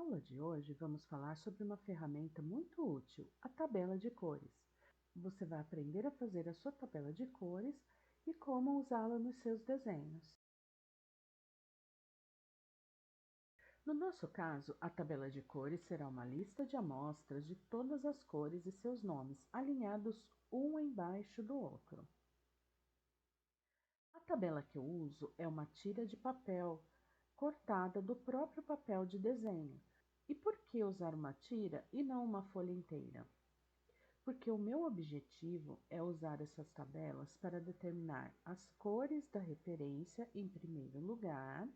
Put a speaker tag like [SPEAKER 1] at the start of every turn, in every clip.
[SPEAKER 1] aula de hoje vamos falar sobre uma ferramenta muito útil, a tabela de cores. Você vai aprender a fazer a sua tabela de cores e como usá-la nos seus desenhos. No nosso caso, a tabela de cores será uma lista de amostras de todas as cores e seus nomes, alinhados um embaixo do outro. A tabela que eu uso é uma tira de papel cortada do próprio papel de desenho. E por que usar uma tira e não uma folha inteira? Porque o meu objetivo é usar essas tabelas para determinar as cores da referência em primeiro lugar.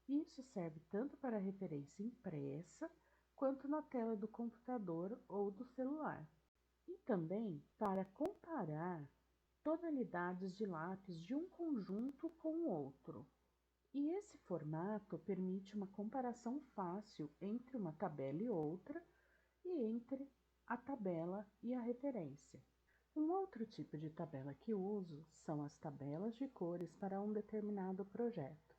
[SPEAKER 1] Isso serve tanto para a referência impressa quanto na tela do computador ou do celular. E também para comparar tonalidades de lápis de um conjunto com o outro. E esse formato permite uma comparação fácil entre uma tabela e outra e entre a tabela e a referência. Um outro tipo de tabela que uso são as tabelas de cores para um determinado projeto.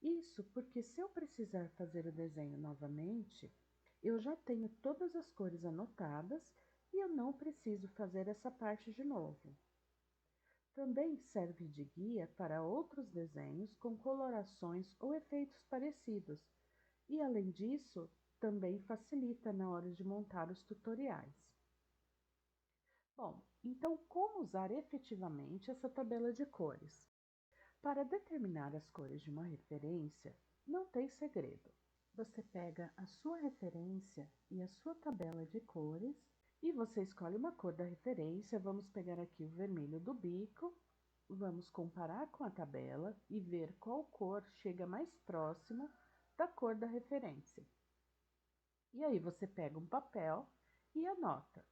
[SPEAKER 1] Isso porque se eu precisar fazer o desenho novamente, eu já tenho todas as cores anotadas e eu não preciso fazer essa parte de novo. Também serve de guia para outros desenhos com colorações ou efeitos parecidos, e além disso, também facilita na hora de montar os tutoriais. Bom, então como usar efetivamente essa tabela de cores? Para determinar as cores de uma referência, não tem segredo. Você pega a sua referência e a sua tabela de cores e você escolhe uma cor da referência. Vamos pegar aqui o vermelho do bico. Vamos comparar com a tabela e ver qual cor chega mais próxima da cor da referência. E aí você pega um papel e anota.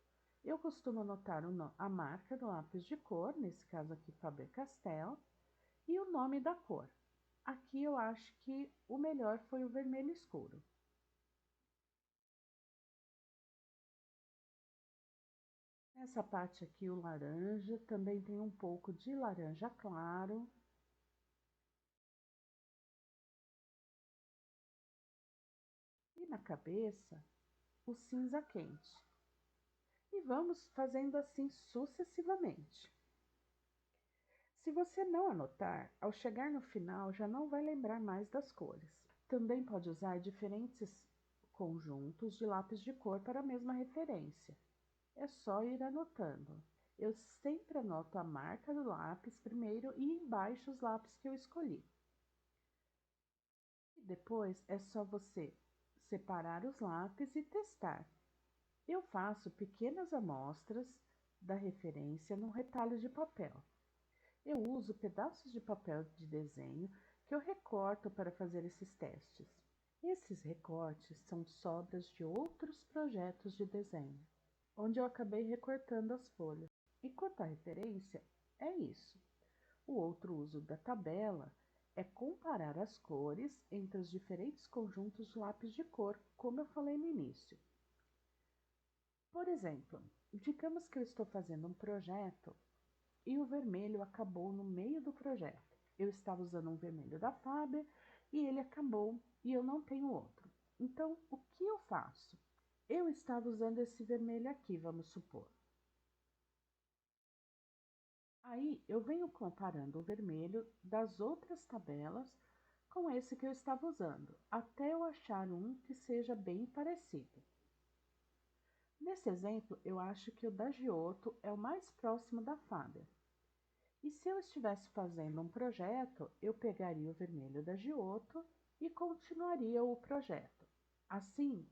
[SPEAKER 1] Eu costumo anotar a marca do lápis de cor, nesse caso aqui Faber-Castell, e o nome da cor. Aqui eu acho que o melhor foi o vermelho escuro. Nessa parte aqui o laranja, também tem um pouco de laranja claro. E na cabeça, o cinza quente. E vamos fazendo assim sucessivamente. Se você não anotar, ao chegar no final já não vai lembrar mais das cores. Também pode usar diferentes conjuntos de lápis de cor para a mesma referência. É só ir anotando. Eu sempre anoto a marca do lápis primeiro e embaixo os lápis que eu escolhi. E depois é só você separar os lápis e testar. Eu faço pequenas amostras da referência num retalho de papel. Eu uso pedaços de papel de desenho que eu recorto para fazer esses testes. Esses recortes são sobras de outros projetos de desenho, onde eu acabei recortando as folhas. E quanto à referência, é isso. O outro uso da tabela é comparar as cores entre os diferentes conjuntos de lápis de cor, como eu falei no início. Por exemplo, digamos que eu estou fazendo um projeto e o vermelho acabou no meio do projeto. Eu estava usando um vermelho da Faber e ele acabou e eu não tenho outro. Então, o que eu faço? Eu estava usando esse vermelho aqui, vamos supor. Aí eu venho comparando o vermelho das outras tabelas com esse que eu estava usando, até eu achar um que seja bem parecido. Nesse exemplo, eu acho que o da Giotto é o mais próximo da Faber. E se eu estivesse fazendo um projeto, eu pegaria o vermelho da Giotto e continuaria o projeto. Assim,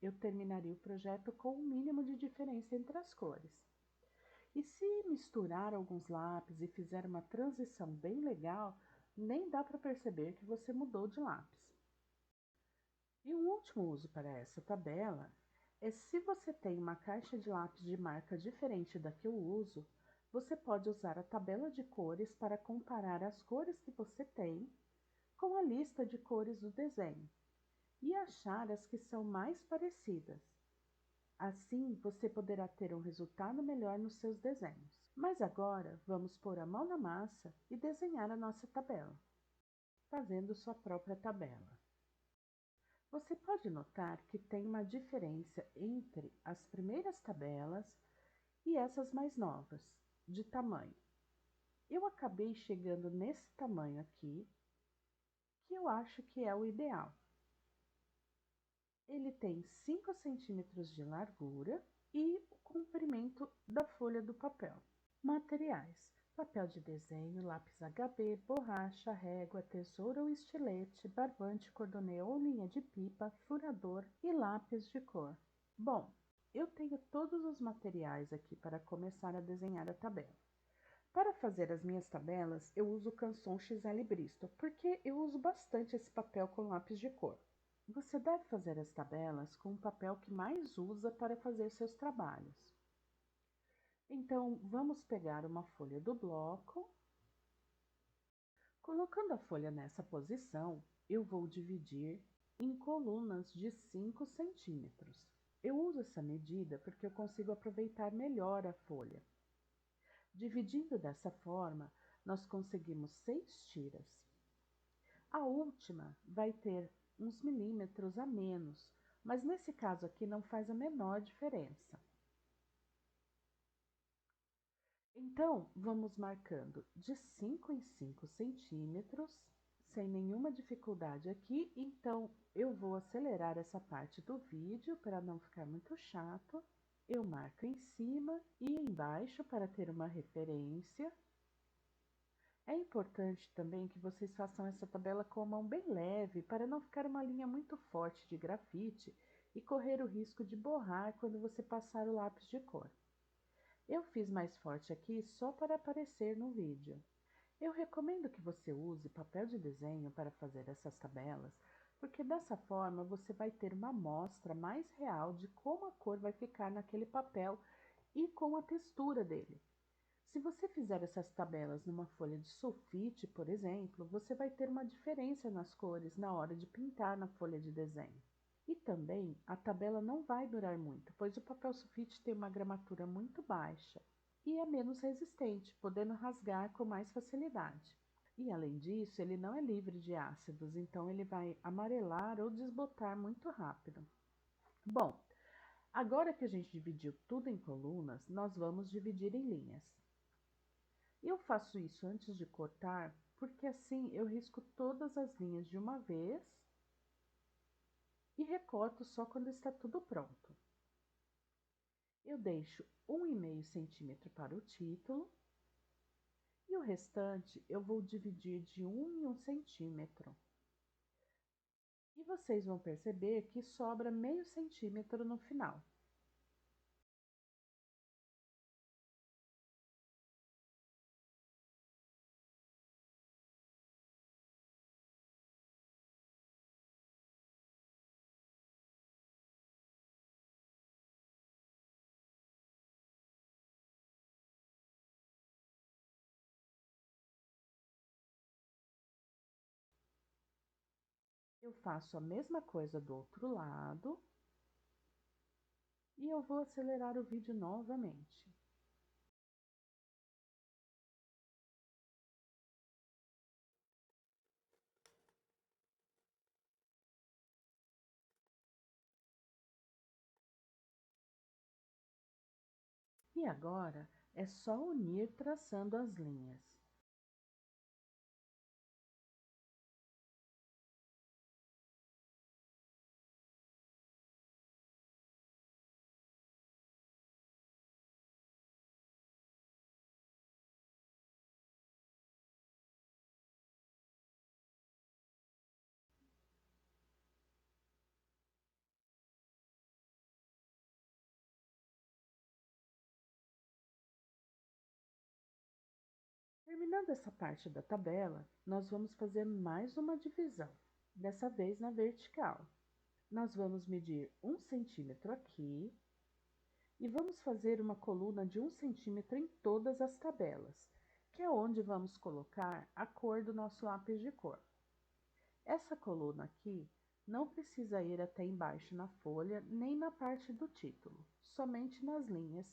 [SPEAKER 1] eu terminaria o projeto com um mínimo de diferença entre as cores. E se misturar alguns lápis e fizer uma transição bem legal, nem dá para perceber que você mudou de lápis. E um último uso para essa tabela é se você tem uma caixa de lápis de marca diferente da que eu uso, você pode usar a tabela de cores para comparar as cores que você tem com a lista de cores do desenho e achar as que são mais parecidas. Assim, você poderá ter um resultado melhor nos seus desenhos. Mas agora, vamos pôr a mão na massa e desenhar a nossa tabela, fazendo sua própria tabela. Você pode notar que tem uma diferença entre as primeiras tabelas e essas mais novas, de tamanho. Eu acabei chegando nesse tamanho aqui, que eu acho que é o ideal. Ele tem 5 centímetros de largura e o comprimento da folha do papel. Materiais: papel de desenho, lápis HB, borracha, régua, tesoura ou estilete, barbante, cordonê ou linha de pipa, furador e lápis de cor. Bom, eu tenho todos os materiais aqui para começar a desenhar a tabela. Para fazer as minhas tabelas, eu uso o Canson XL Bristol, porque eu uso bastante esse papel com lápis de cor. Você deve fazer as tabelas com o papel que mais usa para fazer seus trabalhos. Então, vamos pegar uma folha do bloco. Colocando a folha nessa posição, eu vou dividir em colunas de 5 centímetros. Eu uso essa medida porque eu consigo aproveitar melhor a folha. Dividindo dessa forma, nós conseguimos 6 tiras. A última vai ter uns milímetros a menos, mas nesse caso aqui não faz a menor diferença. Então, vamos marcando de 5 em 5 centímetros, sem nenhuma dificuldade aqui. Então, eu vou acelerar essa parte do vídeo para não ficar muito chato. Eu marco em cima e embaixo para ter uma referência. É importante também que vocês façam essa tabela com a mão bem leve, para não ficar uma linha muito forte de grafite e correr o risco de borrar quando você passar o lápis de cor. Eu fiz mais forte aqui só para aparecer no vídeo. Eu recomendo que você use papel de desenho para fazer essas tabelas, porque dessa forma você vai ter uma amostra mais real de como a cor vai ficar naquele papel e com a textura dele. Se você fizer essas tabelas numa folha de sulfite, por exemplo, você vai ter uma diferença nas cores na hora de pintar na folha de desenho. E também a tabela não vai durar muito, pois o papel sulfite tem uma gramatura muito baixa e é menos resistente, podendo rasgar com mais facilidade. E além disso, ele não é livre de ácidos, então ele vai amarelar ou desbotar muito rápido. Bom, agora que a gente dividiu tudo em colunas, nós vamos dividir em linhas. Eu faço isso antes de cortar, porque assim eu risco todas as linhas de uma vez e recorto só quando está tudo pronto. Eu deixo 1,5 centímetro para o título e o restante eu vou dividir de 1 em 1 centímetro. E vocês vão perceber que sobra meio centímetro no final. Eu faço a mesma coisa do outro lado e eu vou acelerar o vídeo novamente. E agora é só unir traçando as linhas. Terminando essa parte da tabela, nós vamos fazer mais uma divisão, dessa vez na vertical. Nós vamos medir 1 centímetro aqui e vamos fazer uma coluna de 1 centímetro em todas as tabelas, que é onde vamos colocar a cor do nosso lápis de cor. Essa coluna aqui não precisa ir até embaixo na folha, nem na parte do título, somente nas linhas.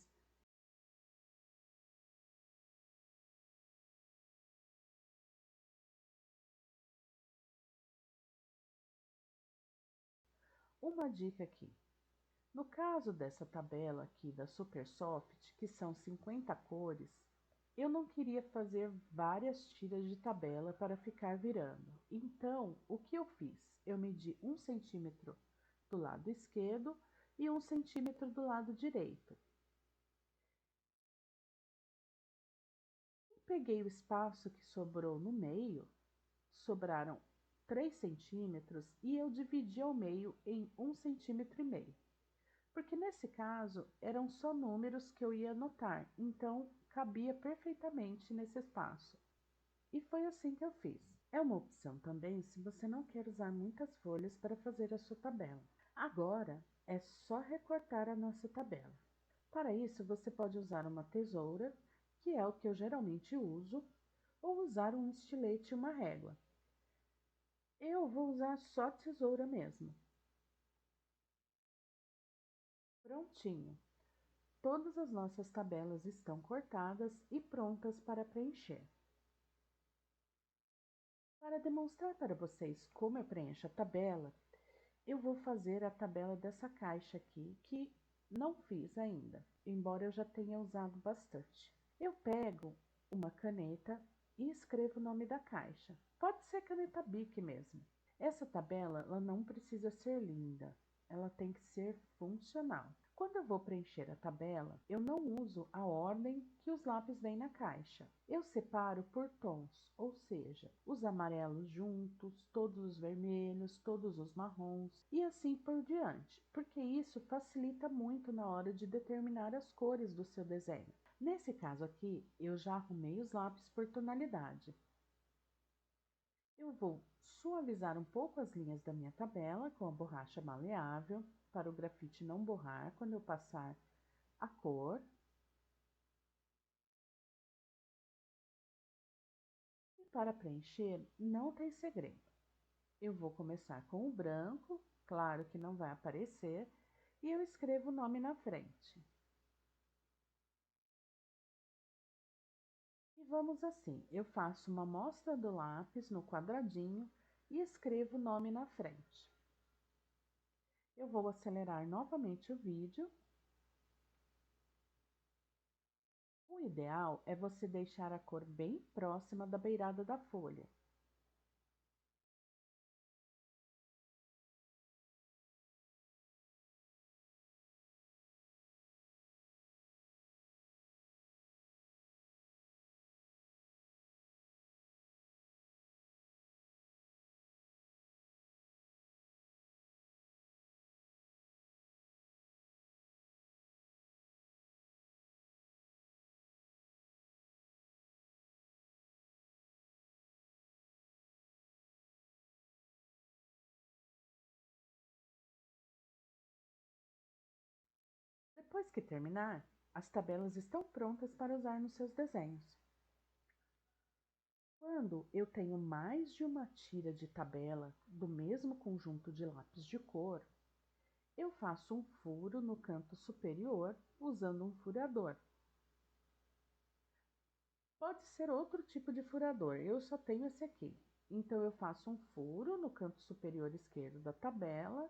[SPEAKER 1] Uma dica aqui. No caso dessa tabela aqui da Supersoft, que são 50 cores, eu não queria fazer várias tiras de tabela para ficar virando. Então, o que eu fiz? Eu medi 1 centímetro do lado esquerdo e 1 centímetro do lado direito. Peguei o espaço que sobrou no meio, sobraram 3 centímetros, e eu dividi ao meio em 1,5 cm. Porque nesse caso eram só números que eu ia anotar, então cabia perfeitamente nesse espaço. E foi assim que eu fiz. É uma opção também se você não quer usar muitas folhas para fazer a sua tabela. Agora é só recortar a nossa tabela. Para isso você pode usar uma tesoura, que é o que eu geralmente uso, ou usar um estilete e uma régua. Eu vou usar só tesoura mesmo. Prontinho! Todas as nossas tabelas estão cortadas e prontas para preencher. Para demonstrar para vocês como eu preencho a tabela, eu vou fazer a tabela dessa caixa aqui, que não fiz ainda, embora eu já tenha usado bastante. Eu pego uma caneta e escrevo o nome da caixa. Pode ser caneta Bic mesmo. Essa tabela ela não precisa ser linda, ela tem que ser funcional. Quando eu vou preencher a tabela, eu não uso a ordem que os lápis vêm na caixa. Eu separo por tons, ou seja, os amarelos juntos, todos os vermelhos, todos os marrons e assim por diante, porque isso facilita muito na hora de determinar as cores do seu desenho. Nesse caso aqui, eu já arrumei os lápis por tonalidade. Eu vou suavizar um pouco as linhas da minha tabela com a borracha maleável, para o grafite não borrar quando eu passar a cor. E para preencher, não tem segredo. Eu vou começar com o branco, claro que não vai aparecer, e eu escrevo o nome na frente. E vamos assim, eu faço uma amostra do lápis no quadradinho e escrevo o nome na frente. Eu vou acelerar novamente o vídeo. O ideal é você deixar a cor bem próxima da beirada da folha. Depois que terminar, as tabelas estão prontas para usar nos seus desenhos. Quando eu tenho mais de uma tira de tabela do mesmo conjunto de lápis de cor, eu faço um furo no canto superior usando um furador. Pode ser outro tipo de furador, eu só tenho esse aqui. Então, eu faço um furo no canto superior esquerdo da tabela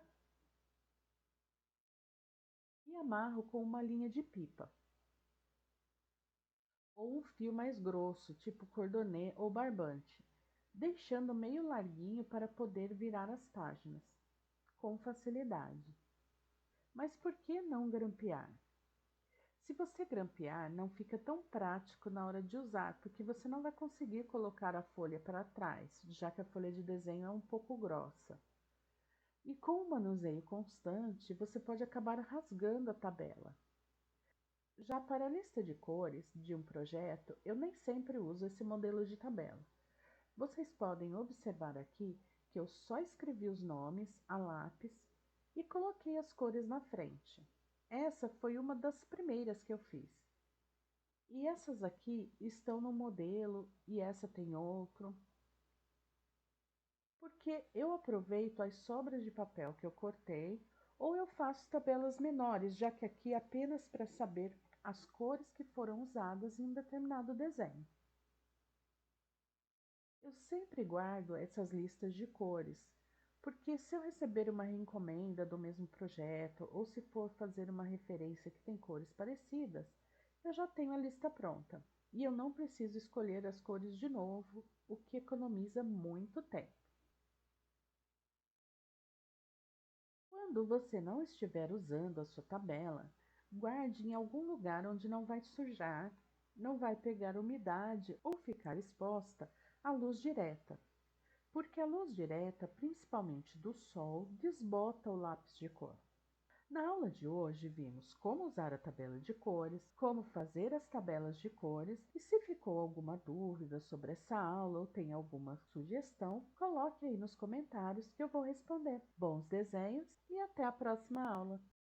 [SPEAKER 1] e amarro com uma linha de pipa, ou um fio mais grosso, tipo cordonê ou barbante, deixando meio larguinho para poder virar as páginas com facilidade. Mas por que não grampear? Se você grampear, não fica tão prático na hora de usar, porque você não vai conseguir colocar a folha para trás, já que a folha de desenho é um pouco grossa. E com o manuseio constante, você pode acabar rasgando a tabela. Já para a lista de cores de um projeto, eu nem sempre uso esse modelo de tabela. Vocês podem observar aqui que eu só escrevi os nomes a lápis e coloquei as cores na frente. Essa foi uma das primeiras que eu fiz. E essas aqui estão no modelo e essa tem outro. Porque eu aproveito as sobras de papel que eu cortei, ou eu faço tabelas menores, já que aqui é apenas para saber as cores que foram usadas em um determinado desenho. Eu sempre guardo essas listas de cores, Porque se eu receber uma reencomenda do mesmo projeto ou se for fazer uma referência que tem cores parecidas, eu já tenho a lista pronta e eu não preciso escolher as cores de novo, o que economiza muito tempo. Quando você não estiver usando a sua tabela, guarde em algum lugar onde não vai sujar, não vai pegar umidade ou ficar exposta à luz direta, porque a luz direta, principalmente do sol, desbota o lápis de cor. Na aula de hoje, vimos como usar a tabela de cores, como fazer as tabelas de cores e se ficou alguma dúvida sobre essa aula ou tem alguma sugestão, coloque aí nos comentários que eu vou responder. Bons desenhos e até a próxima aula!